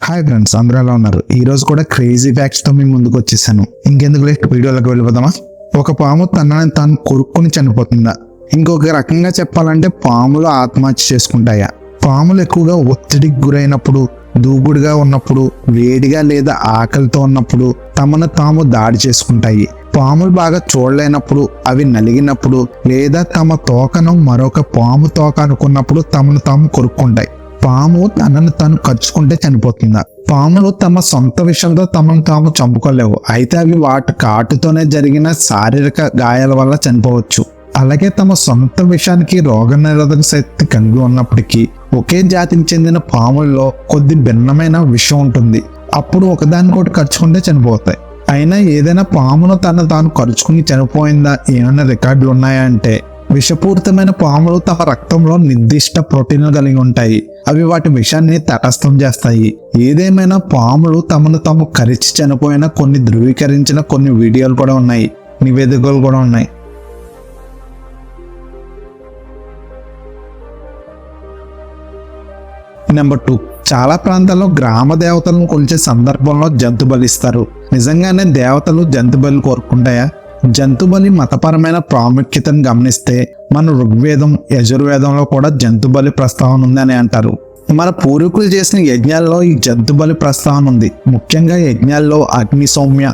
Hi friends, అందరూ ఎలా ఉన్నారు? ఈ రోజు కూడా క్రేజీ ఫ్యాక్ట్స్ తో మీ ముందుకు వచ్చేసాను. ఇంకెందుకు లేట్ వీడియోలోకి వెళ్ళిపోదామా? ఒక పాము తనని తాను కొరుక్కుని చనిపోతుందా? ఇంకొక రకంగా చెప్పాలంటే పాములు ఆత్మహత్య చేసుకుంటాయా? పాములు ఎక్కువగా ఒత్తిడికి గురైనప్పుడు, దూకుడుగా ఉన్నప్పుడు, వేడిగా లేదా ఆకలితో ఉన్నప్పుడు తమను తాము దాడి చేసుకుంటాయి. పాములు బాగా చూడలేనప్పుడు, అవి నలిగినప్పుడు లేదా తమ తోకను మరొక పాము తోక అనుకున్నప్పుడు తమను తాము కొరుక్కుంటాయి. పాము తనను తాను కరుచుకుంటే చనిపోతుందా? పాములు తమ సొంత విషయంతో తమను తాము చంపుకోలేవు. అయితే అవి వాటి కాటుతోనే జరిగిన శారీరక గాయాల వల్ల చనిపోవచ్చు. అలాగే తమ సొంత విషయానికి రోగనిరోధక శక్తి కలిగి ఉన్నప్పటికీ ఒకే జాతికి చెందిన పాముల్లో కొద్ది భిన్నమైన విషం ఉంటుంది. అప్పుడు ఒకదానికొకటి కరుచుకుంటే చనిపోతాయి. అయినా ఏదైనా పామును తాను కరుచుకుని చనిపోయిందా ఏమైనా రికార్డులు ఉన్నాయా అంటే, విషపూరితమైన పాములు తమ రక్తంలో నిర్దిష్ట ప్రోటీన్లు కలిగి ఉంటాయి. అవి వాటి విషాన్ని తటస్థం చేస్తాయి. ఏదేమైనా పాములు తమను తాము కరిచి చనిపోయిన కొన్ని ధృవీకరించిన కొన్ని వీడియోలు కూడా ఉన్నాయి, నివేదికలు కూడా ఉన్నాయి. నెంబర్ 2, చాలా ప్రాంతాల్లో గ్రామ దేవతలను కొలిచే సందర్భంలో జంతు బలిస్తారు. నిజంగానే దేవతలు జంతు బలి కోరుకుంటాయా? జంతు బలి మతపరమైన ప్రాముఖ్యతను గమనిస్తే మన ఋగ్వేదం, యజుర్వేదంలో కూడా జంతు బలి ప్రస్తావన ఉందని అంటారు. మన పూర్వీకులు చేసిన యజ్ఞాల్లో ఈ జంతు బలి ప్రస్తావన ఉంది. ముఖ్యంగా యజ్ఞాల్లో అగ్ని సౌమ్య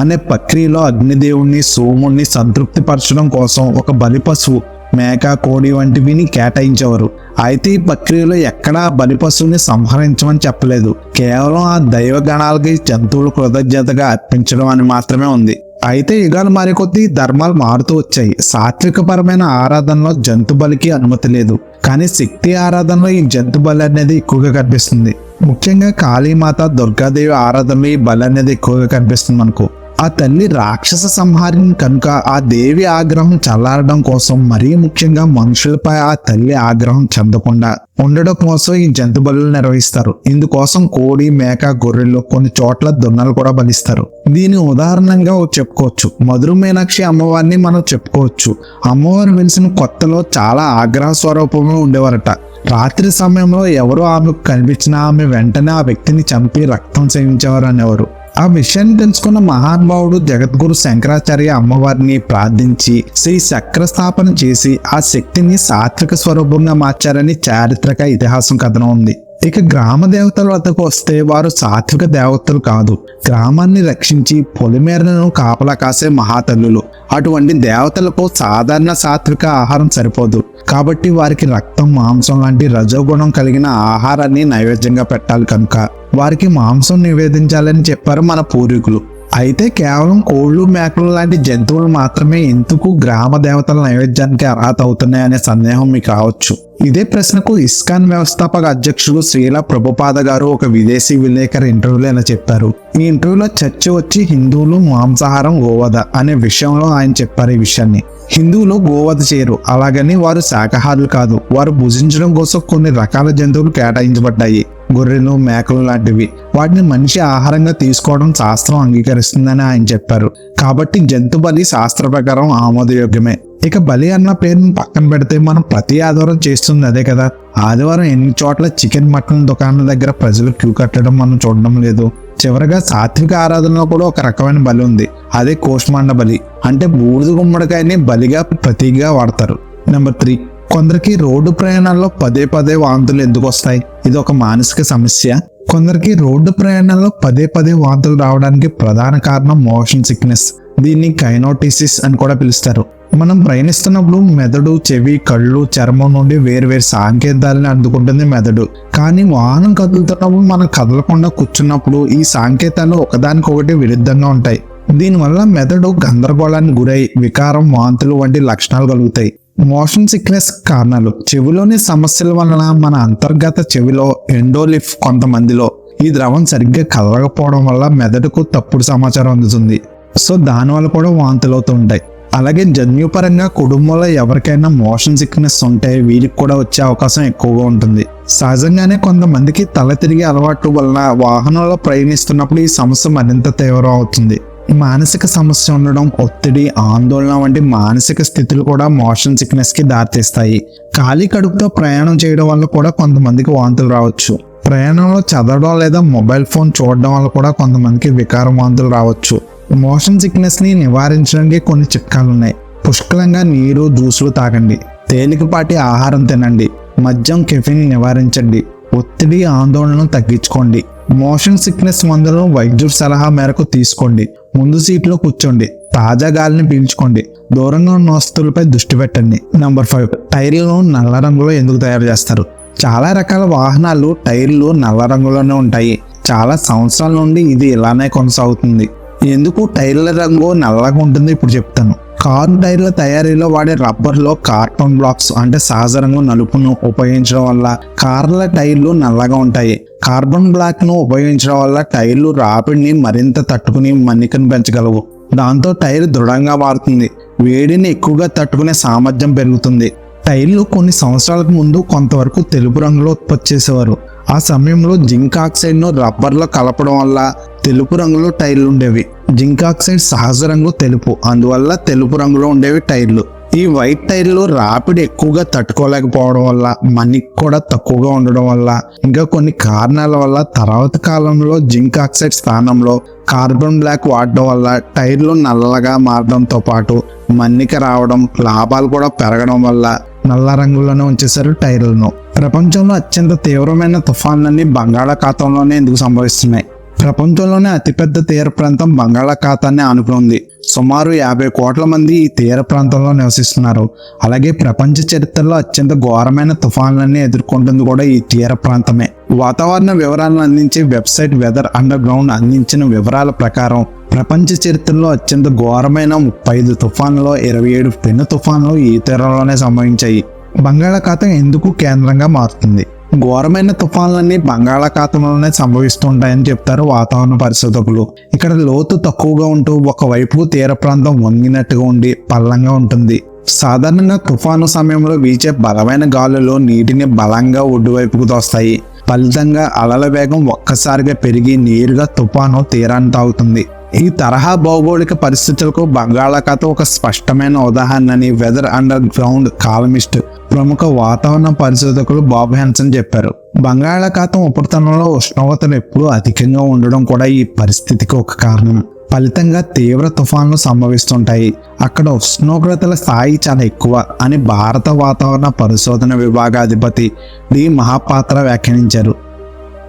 అనే ప్రక్రియలో అగ్నిదేవుణ్ణి, సోముణ్ణి సంతృప్తి పరచడం కోసం ఒక బలి పశువు, మేక, కోడి వంటివిని కేటాయించేవారు. అయితే ఈ ప్రక్రియలో ఎక్కడా బలి పశువుని సంహరించమని చెప్పలేదు. కేవలం ఆ దైవ గణాలకి జంతువులు కృతజ్ఞతగా అర్పించడం అని మాత్రమే ఉంది. అయితే యుగాలు మారికొద్దీ ధర్మాలు మారుతూ వచ్చాయి. సాత్వికపరమైన ఆరాధనలో జంతు బలికి అనుమతి లేదు, కానీ శక్తి ఆరాధనలో ఈ జంతు బలి అనేది ఎక్కువగా కనిపిస్తుంది. ముఖ్యంగా కాళీమాత, దుర్గాదేవి ఆరాధనలో ఈ బలి అనేది ఎక్కువగా కనిపిస్తుంది మనకు. ఆ తల్లి రాక్షస సంహారిని కనుక ఆ దేవి ఆగ్రహం చల్లారడం కోసం, మరీ ముఖ్యంగా మనుషులపై ఆ తల్లి ఆగ్రహం చెందకుండా ఉండడం కోసం ఈ జంతు బలులు నిర్వహిస్తారు. ఇందుకోసం కోడి, మేక, గొర్రెలు, కొన్ని చోట్ల దున్నలు కూడా బలిస్తారు. దీని ఉదాహరణగా చెప్పుకోవచ్చు, మధుర మీనాక్షి అమ్మవారిని మనం చెప్పుకోవచ్చు. అమ్మవారు వెలిసిన కొత్తలో చాలా ఆగ్రహ స్వరూపంలో ఉండేవారట. రాత్రి సమయంలో ఎవరు ఆమెకు కనిపించినా ఆమె వెంటనే ఆ వ్యక్తిని చంపి రక్తం సేవించేవారు అనేవారు. ఆ విషయాన్ని తెలుసుకున్న మహానుభావుడు జగద్గురు శంకరాచార్య అమ్మవారిని ప్రార్థించి శ్రీ చక్ర స్థాపన చేసి ఆ శక్తిని సాత్విక స్వరూపంగా మార్చారని చారిత్రక ఇతిహాసం కథనం ఉంది. ఇక గ్రామ దేవతల వద్దకు వస్తే వారు సాత్విక దేవతలు కాదు, గ్రామాన్ని రక్షించి పొలిమేరలను కాపలా కాసే మహాతల్లులు. అటువంటి దేవతలకు సాధారణ సాత్విక ఆహారం సరిపోదు. కాబట్టి వారికి రక్తం, మాంసం లాంటి రజోగుణం కలిగిన ఆహారాన్ని నైవేద్యంగా పెట్టాలి. కనుక వారికి మాంసం నివేదించాలని చెప్పారు మన పూర్వీకులు. అయితే కేవలం కోళ్లు, మేకలు లాంటి జంతువులు మాత్రమే ఎందుకు గ్రామ దేవతల నైవేద్యానికి అర్హత అవుతున్నాయనే సందేహం మీకు రావచ్చు. ఇదే ప్రశ్నకు ఇస్కాన్ వ్యవస్థాపక అధ్యక్షుడు శ్రీల ప్రభుపాద గారు ఒక విదేశీ విలేకరి ఇంటర్వ్యూలో ఇలా చెప్పారు. ఈ ఇంటర్వ్యూలో చర్చ వచ్చి హిందువులు మాంసాహారం, గోవధ అనే విషయంలో ఆయన చెప్పారు. ఈ విషయాన్ని హిందువులు గోవధ చేయరు, అలాగని వారు శాకాహారులు కాదు. వారు భుజించడం కోసం కొన్ని రకాల జంతువులు కేటాయించబడ్డాయి, గొర్రెలు, మేకలు లాంటివి. వాటిని మనిషి ఆహారంగా తీసుకోవడం శాస్త్రం అంగీకరిస్తుందని ఆయన చెప్పారు. కాబట్టి జంతు బలి శాస్త్ర ప్రకారం ఆమోదయోగ్యమే. ఇక బలి అన్న పేరును పక్కన పెడితే మనం ప్రతి ఆదివారం చేస్తుంది అదే కదా. ఆదివారం ఎన్ని చోట్ల చికెన్, మటన్ దుకాణాల దగ్గర ప్రజలు క్యూ కట్టడం మనం చూడడం లేదు. చివరగా సాత్విక ఆరాధనలో కూడా ఒక రకమైన బలి ఉంది, అదే కోష్మాండ బలి. అంటే బూడిద గుమ్మడికాయని బలిగా ప్రతీకగా వాడతారు. నెంబర్ 3, కొందరికి రోడ్డు ప్రయాణాల్లో పదే పదే వాంతులు ఎందుకు వస్తాయి? ఇది ఒక మానసిక సమస్య. కొందరికి రోడ్డు ప్రయాణాల్లో పదే పదే వాంతులు రావడానికి ప్రధాన కారణం మోషన్ సిక్నెస్. దీన్ని కైనోటిసిస్ అని కూడా పిలుస్తారు. మనం ప్రయాణిస్తున్నప్పుడు మెదడు, చెవి, కళ్ళు, చర్మం నుండి వేరువేరు సంకేతాలను అందుకుంటుంది మెదడు. కానీ వాహనం కదులుతున్నప్పుడు మనం కదలకుండా కూర్చున్నప్పుడు ఈ సంకేతాలు ఒకదానికొకటి విరుద్ధంగా ఉంటాయి. దీనివల్ల మెదడు గందరగోళానికి గురై వికారం, వాంతులు వంటి లక్షణాలు కలుగుతాయి. మోషన్ సిక్నెస్ కారణాలు: చెవిలోని సమస్యల వలన మన అంతర్గత చెవిలో ఎండోలిఫ్ కొంతమందిలో ఈ ద్రవం సరిగ్గా కదలకపోవడం వల్ల మెదడుకు తప్పుడు సమాచారం అందుతుంది. సో దానివల్ల కూడా వాంతులు అవుతూ ఉంటాయి. అలాగే జన్యుపరంగా కుటుంబంలో ఎవరికైనా మోషన్ సిక్నెస్ ఉంటే వీరికి కూడా వచ్చే అవకాశం ఎక్కువగా ఉంటుంది. సహజంగానే కొంతమందికి తల తిరిగే అలవాటు వలన వాహనంలో ప్రయాణిస్తున్నప్పుడు ఈ సమస్య మరింత తీవ్రం అవుతుంది. మానసిక సమస్య ఉండడం, ఒత్తిడి, ఆందోళన వంటి మానసిక స్థితులు కూడా మోషన్ సిక్నెస్ కి దారితీస్తాయి. ఖాళీ కడుపుతో ప్రయాణం చేయడం వల్ల కూడా కొంతమందికి వాంతులు రావచ్చు. ప్రయాణంలో చదవడం లేదా మొబైల్ ఫోన్ చూడడం వల్ల కూడా కొంతమందికి వికారం వాంతులు రావచ్చు. మోషన్ సిక్నెస్ని నివారించడానికి కొన్ని చిట్కాలు ఉన్నాయి. పుష్కలంగా నీరు, జ్యూసులు తాగండి. తేలికపాటి ఆహారం తినండి. మద్యం, కెఫిన్ నివారించండి. ఒత్తిడి, ఆందోళనను తగ్గించుకోండి. మోషన్ సిక్నెస్ మందులను వైద్యుడి సలహా మేరకు తీసుకోండి. ముందు సీట్లో కూర్చోండి. తాజా గాలిని పీల్చుకోండి. దూరంగా ఉన్న వస్తువులపై దృష్టి పెట్టండి. నెంబర్ 5, టైర్లను నల్ల రంగులో ఎందుకు తయారు చేస్తారు? చాలా రకాల వాహనాలు టైర్లు నల్ల రంగులోనే ఉంటాయి. చాలా సంవత్సరాల నుండి ఇది ఇలానే కొనసాగుతుంది. ఎందుకు టైర్ల రంగు నల్లగా ఉంటుంది ఇప్పుడు చెప్తాను. కారు టైర్ల తయారీలో వాడే రబ్బర్లో కార్బన్ బ్లాక్స్ అంటే సహజ రంగు నలుపును ఉపయోగించడం వల్ల కార్ల టైర్లు నల్లగా ఉంటాయి. కార్బన్ బ్లాక్ ను ఉపయోగించడం వల్ల టైర్లు రాపిడిని మరింత తట్టుకుని మన్నికను పెంచగలవు. దాంతో టైర్ దృఢంగా మారుతుంది. వేడిని ఎక్కువగా తట్టుకునే సామర్థ్యం పెరుగుతుంది. టైర్లు కొన్ని సంవత్సరాలకు ముందు కొంతవరకు తెలుపు రంగులో ఉత్పత్తి చేసేవారు. ఆ సమయంలో జింక్ ఆక్సైడ్ను రబ్బర్లో కలపడం వల్ల తెలుపు రంగులో టైర్లు ఉండేవి. జింక్ ఆక్సైడ్ సహజ రంగు తెలుపు, అందువల్ల తెలుపు రంగులో ఉండేవి టైర్లు. ఈ వైట్ టైర్లు రాపిడి ఎక్కువగా తట్టుకోలేకపోవడం వల్ల, మన్నిక కూడా తక్కువగా ఉండడం వల్ల, ఇంకా కొన్ని కారణాల వల్ల తర్వాత కాలంలో జింక్ ఆక్సైడ్ స్థానంలో కార్బన్ బ్లాక్ వాడడం వల్ల టైర్లు నల్లగా మారడంతో పాటు మన్నిక రావడం, లాభాలు కూడా పెరగడం వల్ల నల్ల రంగులోనే ఉంచేశారు టైర్లను. ప్రపంచంలో అత్యంత తీవ్రమైన తుఫాన్లన్నీ బంగాళాఖాతంలోనే ఎందుకు సంభవిస్తున్నాయి? ప్రపంచంలోనే అతిపెద్ద తీర ప్రాంతం బంగాళాఖాతాన్ని ఆనుకుని ఉంది. సుమారు 50 కోట్ల మంది ఈ తీర ప్రాంతంలో నివసిస్తున్నారు. అలాగే ప్రపంచ చరిత్రలో అత్యంత ఘోరమైన తుఫాన్లన్నీ ఎదుర్కొంటుంది కూడా ఈ తీర ప్రాంతమే. వాతావరణ వివరాలను అందించే వెబ్సైట్ వెదర్ అండర్ గ్రౌండ్ అందించిన వివరాల ప్రకారం ప్రపంచ చరిత్రలో అత్యంత ఘోరమైన 35 తుఫాన్లలో 27 పెను తుఫాన్లు ఈ తీరంలోనే సంభవించాయి. బంగాళాఖాతం ఎందుకు కేంద్రంగా మారుతుంది? ఘోరమైన తుఫాన్లన్నీ బంగాళాఖాతంలోనే సంభవిస్తుంటాయని చెప్తారు వాతావరణ పరిశోధకులు. ఇక్కడ లోతు తక్కువగా ఉంటూ ఒకవైపు తీర ప్రాంతం వంగినట్టుగా ఉండి పల్లంగా ఉంటుంది. సాధారణంగా తుఫాను సమయంలో వీచే బలమైన గాలులు నీటిని బలంగా ఒడ్డువైపుకు తోస్తాయి. ఫలితంగా అలల వేగం ఒక్కసారిగా పెరిగి నేరుగా తుఫాను తీరాన్ని తాగుతుంది. ఈ తరహా భౌగోళిక పరిస్థితులకు బంగాళాఖాతం ఒక స్పష్టమైన ఉదాహరణని వెదర్ అండర్ గ్రౌండ్ కాలమిస్ట్, ప్రముఖ వాతావరణ పరిశోధకులు బాబ్ హెన్సన్ చెప్పారు. బంగాళాఖాతం ఉపరితలంలో ఉష్ణోగ్రతలు ఎప్పుడూ అధికంగా ఉండడం కూడా ఈ పరిస్థితికి ఒక కారణం. ఫలితంగా తీవ్ర తుఫాన్లు సంభవిస్తుంటాయి. అక్కడ ఉష్ణోగ్రతల స్థాయి చాలా ఎక్కువ అని భారత వాతావరణ పరిశోధన విభాగాధిపతి డి మహాపాత్ర వ్యాఖ్యానించారు.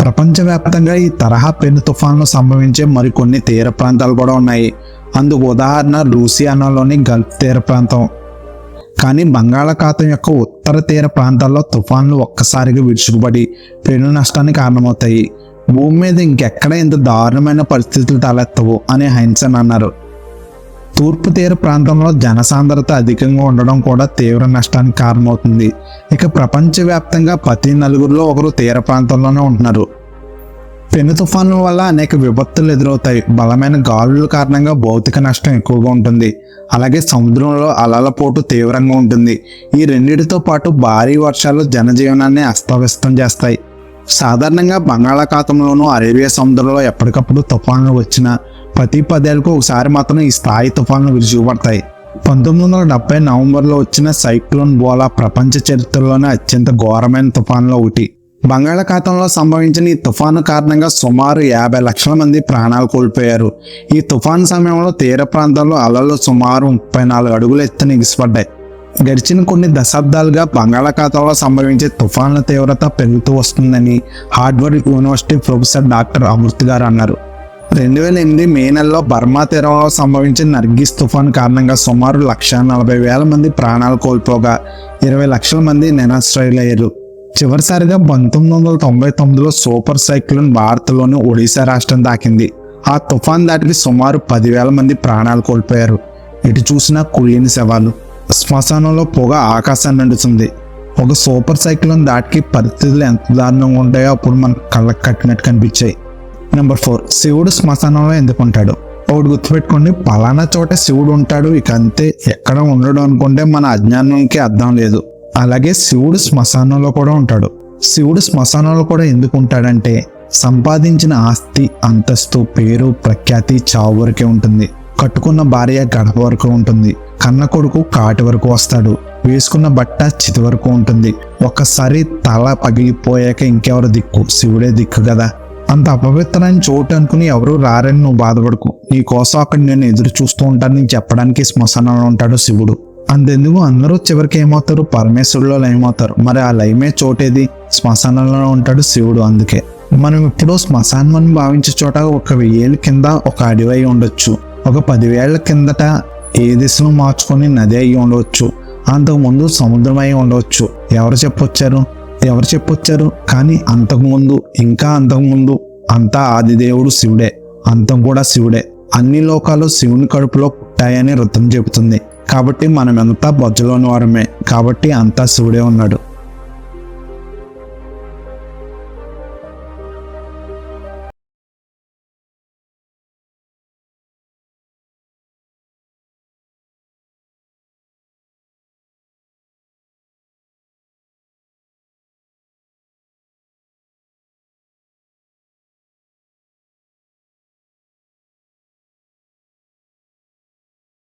ప్రపంచవ్యాప్తంగా ఈ తరహా పెను తుఫాన్లు సంభవించే మరికొన్ని తీర ప్రాంతాలు కూడా ఉన్నాయి. అందుకు ఉదాహరణ లూసియానాలోని గల్ఫ్ తీర ప్రాంతం. కానీ బంగాళాఖాతం యొక్క ఉత్తర తీర ప్రాంతాల్లో తుఫాన్లు ఒక్కసారిగా విరుచుకుపడి పెను నష్టానికి కారణమవుతాయి. భూమి మీద ఇంకెక్కడ ఇంత దారుణమైన పరిస్థితులు తలెత్తవు అని హెన్సన్ అన్నారు. తూర్పు తీర ప్రాంతంలో జనసాంద్రత అధికంగా ఉండడం కూడా తీవ్ర నష్టానికి కారణమవుతుంది. ఇక ప్రపంచవ్యాప్తంగా ప్రతి 4 ఒకరు తీర ప్రాంతంలోనే ఉంటున్నారు. పెను తుఫాన్ల వల్ల అనేక విపత్తులు ఎదురవుతాయి. బలమైన గాలుల కారణంగా భౌతిక నష్టం ఎక్కువగా ఉంటుంది. అలాగే సముద్రంలో అలల పోటు తీవ్రంగా ఉంటుంది. ఈ రెండింటితో పాటు భారీ వర్షాలు జనజీవనాన్ని అస్తవ్యస్తం చేస్తాయి. సాధారణంగా బంగాళాఖాతంలోనూ అరేబియా సముద్రంలో ఎప్పటికప్పుడు తుఫాన్లు వచ్చినా ప్రతి 10 ఏళ్లకు ఒకసారి మాత్రం ఈ స్థాయి తుఫాన్లు విరుచుకుపడతాయి. 1970 నవంబర్లో వచ్చిన సైక్లోన్ బోలా ప్రపంచ చరిత్రలోనే అత్యంత ఘోరమైన తుఫాన్లో ఒకటి. బంగాళాఖాతంలో సంభవించిన ఈ తుఫాను కారణంగా సుమారు 50 లక్షల మంది ప్రాణాలు కోల్పోయారు. ఈ తుఫాను సమయంలో తీర ప్రాంతాల్లో అలలు సుమారు 34 అడుగుల ఎత్తున ఎగిసిపడ్డాయి. గడిచిన కొన్ని దశాబ్దాలుగా బంగాళాఖాతంలో సంభవించే తుఫాన్ల తీవ్రత పెరుగుతూ వస్తుందని Harvard university professor doctor Amrit గారు అన్నారు. 2008 మే నెలలో బర్మా తీరంలో సంభవించిన నర్గిస్ తుఫాన్ కారణంగా సుమారు 140,000 మంది ప్రాణాలు కోల్పోగా 20 లక్షల మంది నిరాశ్రయులయ్యారు. చివరిసారిగా 1999లో సూపర్ సైక్లోన్ భారత్లోని ఒడిశా రాష్ట్రం తాకింది. ఆ తుఫాన్ దాటికి సుమారు 10,000 మంది ప్రాణాలు కోల్పోయారు. ఎటు చూసినా కుళ్ళిన శవాలు, శ్మశానంలో పొగ ఆకాశాన్ని నిండుతుంది. ఒక సూపర్ సైక్లోన్ దాటికి పరిస్థితులు ఎంత దారుణంగా ఉంటాయో అప్పుడు మనకు కళ్ళకు కట్టినట్టు కనిపించాయి. నెంబర్ 4, శివుడు శ్మశానంలో ఎందుకు ఉంటాడు? ఒకటి గుర్తుపెట్టుకోండి, పలానా చోట శివుడు ఉంటాడు ఇక అంతే, ఎక్కడ ఉండడు అనుకుంటే మన అజ్ఞానానికి అర్థం లేదు. అలాగే శివుడు శ్మశానంలో కూడా ఉంటాడు. శివుడు శ్మశానంలో కూడా ఎందుకు ఉంటాడంటే సంపాదించిన ఆస్తి, అంతస్తు, పేరు, ప్రఖ్యాతి చావు వరకే ఉంటుంది. కట్టుకున్న భార్య గడప వరకు ఉంటుంది. కన్న కొడుకు కాటి వరకు వస్తాడు. వేసుకున్న బట్ట చితి వరకు ఉంటుంది. ఒక్కసారి తల పగిలిపోయాక ఇంకెవరు దిక్కు? శివుడే దిక్కు కదా. అంత అపవిత్రమైన చోటు అనుకుని ఎవరు రారని నువ్వు బాధపడకు. నీ కోసం అక్కడ నేను ఎదురు చూస్తూ ఉంటానని చెప్పడానికి శ్మశానంలో ఉంటాడు శివుడు. అంతెందుకు, అందరూ చివరికి ఏమవుతారు? పరమేశ్వరులో లయమవుతారు. మరి ఆ లయమే చోటేది? శ్మశానంలో ఉంటాడు శివుడు. అందుకే మనం ఇప్పుడు శ్మశానం అని భావించే చోట 1000 ఏళ్ళ కింద ఒక అడవి అయి ఉండొచ్చు. ఒక 10 ఏళ్ల కిందట ఏ దిశను మార్చుకొని నది అయి ఉండవచ్చు. అంతకుముందు సముద్రం అయి ఉండవచ్చు. ఎవరు చెప్పొచ్చారు? కానీ అంతకుముందు, ఇంకా అంతకుముందు అంతా ఆదిదేవుడు శివుడే, అంతం కూడా శివుడే. అన్ని లోకాలు శివుని కడుపులో పుట్టాయని వృత్తం చెబుతుంది. కాబట్టి మనమంతా బొజ్జలోని వారమే. కాబట్టి అంతా శివుడే ఉన్నాడు.